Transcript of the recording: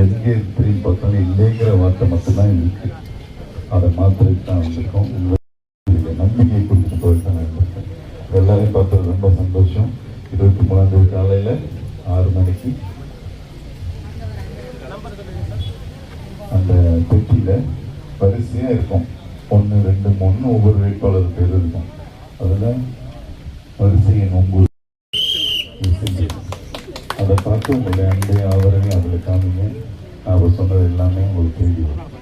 எங்கே திரும்பி பார்த்தாலும் இல்லைங்கிற வார்த்தை மட்டும்தான் இருக்கு. அதை மாத்திரக்கு தான் வந்திருக்கோம். உங்களுடைய நம்பிக்கையை கொடுத்துட்டு போயிட்டு தான் வந்திருக்கேன். எல்லாரையும் பார்த்தது ரொம்ப சந்தோஷம். 23ஆம் தேதி காலையில் 6 மணிக்கு அந்த பெட்டியில் வரிசையாக இருக்கும். 1, 2, 3 ஒவ்வொரு வேட்பாளர் பேர் இருக்கும். அதில் வரிசையை நோம்பு அதை பார்த்து உங்களுடைய அன்பை ஆதரவையும் அதில் காமிங்க. நான் சொன்னது எல்லாமே உங்களுக்கு தேடி வரும்.